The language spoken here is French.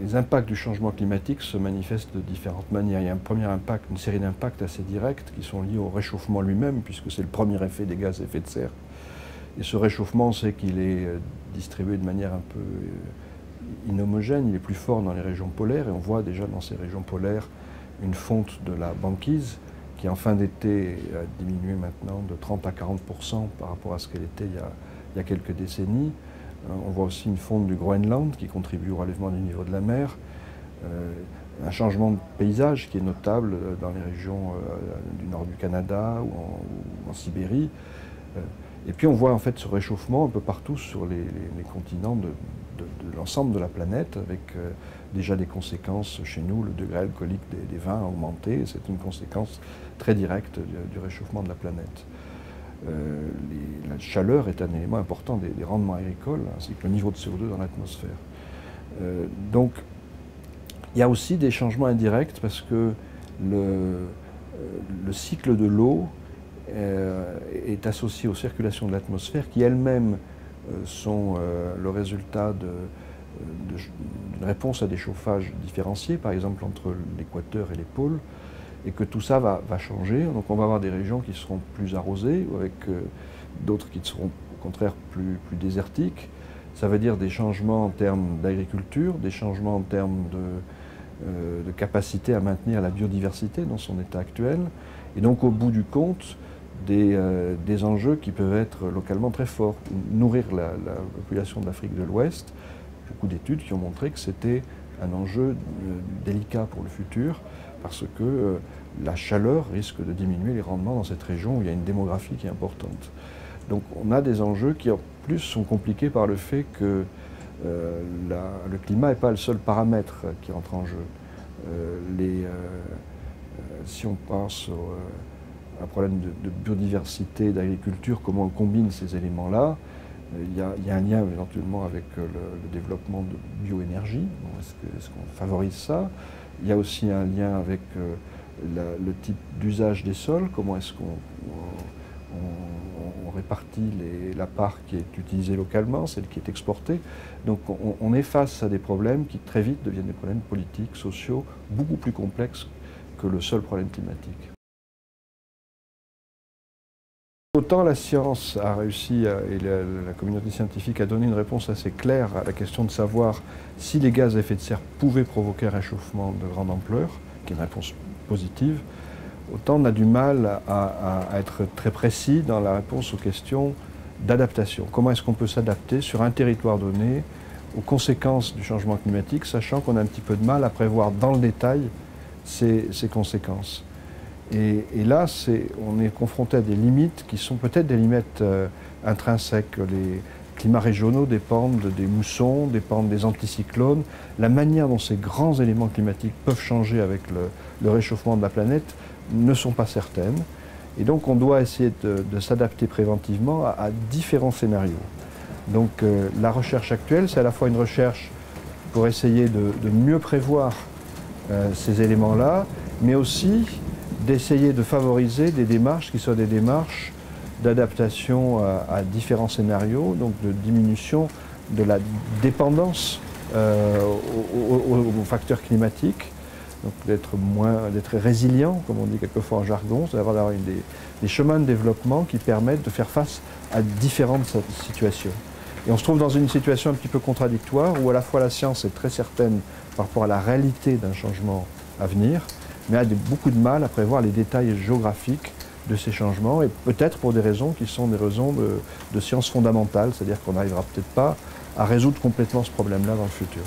les impacts du changement climatique se manifestent de différentes manières. Il y a un premier impact, une série d'impacts assez directs qui sont liés au réchauffement lui-même, puisque c'est le premier effet des gaz à effet de serre. Et ce réchauffement, on sait qu'il est distribué de manière un peu inhomogène, il est plus fort dans les régions polaires, et on voit déjà dans ces régions polaires une fonte de la banquise qui en fin d'été a diminué maintenant de 30 à 40% par rapport à ce qu'elle était il y a quelques décennies. On voit aussi une fonte du Groenland qui contribue au relèvement du niveau de la mer. Un changement de paysage qui est notable dans les régions du nord du Canada ou en Sibérie. Et puis on voit en fait ce réchauffement un peu partout sur les continents de l'ensemble de la planète, avec déjà des conséquences chez nous. Le degré alcoolique des vins a augmenté, c'est une conséquence très directe du réchauffement de la planète. La chaleur est un élément important des rendements agricoles, ainsi que le niveau de CO2 dans l'atmosphère. Donc il y a aussi des changements indirects parce que le cycle de l'eau est associé aux circulations de l'atmosphère qui elles-mêmes sont le résultat d'une réponse à des chauffages différenciés, par exemple entre l'équateur et les pôles, et que tout ça va changer. Donc on va avoir des régions qui seront plus arrosées, avec d'autres qui seront au contraire plus désertiques. Ça veut dire des changements en termes d'agriculture, des changements en termes de capacité à maintenir la biodiversité dans son état actuel, et donc au bout du compte, des enjeux qui peuvent être localement très forts. Nourrir la population de l'Afrique de l'Ouest, beaucoup d'études qui ont montré que c'était un enjeu délicat pour le futur, parce que la chaleur risque de diminuer les rendements dans cette région où il y a une démographie qui est importante. Donc on a des enjeux qui en plus sont compliqués par le fait que le climat n'est pas le seul paramètre qui entre en jeu. Si on pense un problème de biodiversité, d'agriculture, comment on combine ces éléments-là, il y a un lien éventuellement avec le développement de bioénergie. Est-ce qu'on favorise ça? Il y a aussi un lien avec le type d'usage des sols, comment est-ce qu'on répartit la part qui est utilisée localement, celle qui est exportée. Donc on est face à des problèmes qui très vite deviennent des problèmes politiques, sociaux, beaucoup plus complexes que le seul problème climatique. Autant la science a réussi, et la communauté scientifique a donné une réponse assez claire à la question de savoir si les gaz à effet de serre pouvaient provoquer un réchauffement de grande ampleur, qui est une réponse positive, autant on a du mal à être très précis dans la réponse aux questions d'adaptation. Comment est-ce qu'on peut s'adapter sur un territoire donné aux conséquences du changement climatique, sachant qu'on a un petit peu de mal à prévoir dans le détail ces conséquences. Et là, on est confronté à des limites qui sont peut-être des limites intrinsèques. Les climats régionaux dépendent des moussons, dépendent des anticyclones. La manière dont ces grands éléments climatiques peuvent changer avec le réchauffement de la planète ne sont pas certaines. Et donc on doit essayer de s'adapter préventivement à différents scénarios. Donc la recherche actuelle, c'est à la fois une recherche pour essayer de mieux prévoir ces éléments-là, mais aussi d'essayer de favoriser des démarches qui soient des démarches d'adaptation à différents scénarios, donc de diminution de la dépendance aux facteurs climatiques, donc d'être résilient, comme on dit quelquefois en jargon, d'avoir des chemins de développement qui permettent de faire face à différentes situations. Et on se trouve dans une situation un petit peu contradictoire où à la fois la science est très certaine par rapport à la réalité d'un changement à venir, mais a beaucoup de mal à prévoir les détails géographiques de ces changements, et peut-être pour des raisons qui sont des raisons de sciences fondamentales, c'est-à-dire qu'on n'arrivera peut-être pas à résoudre complètement ce problème-là dans le futur.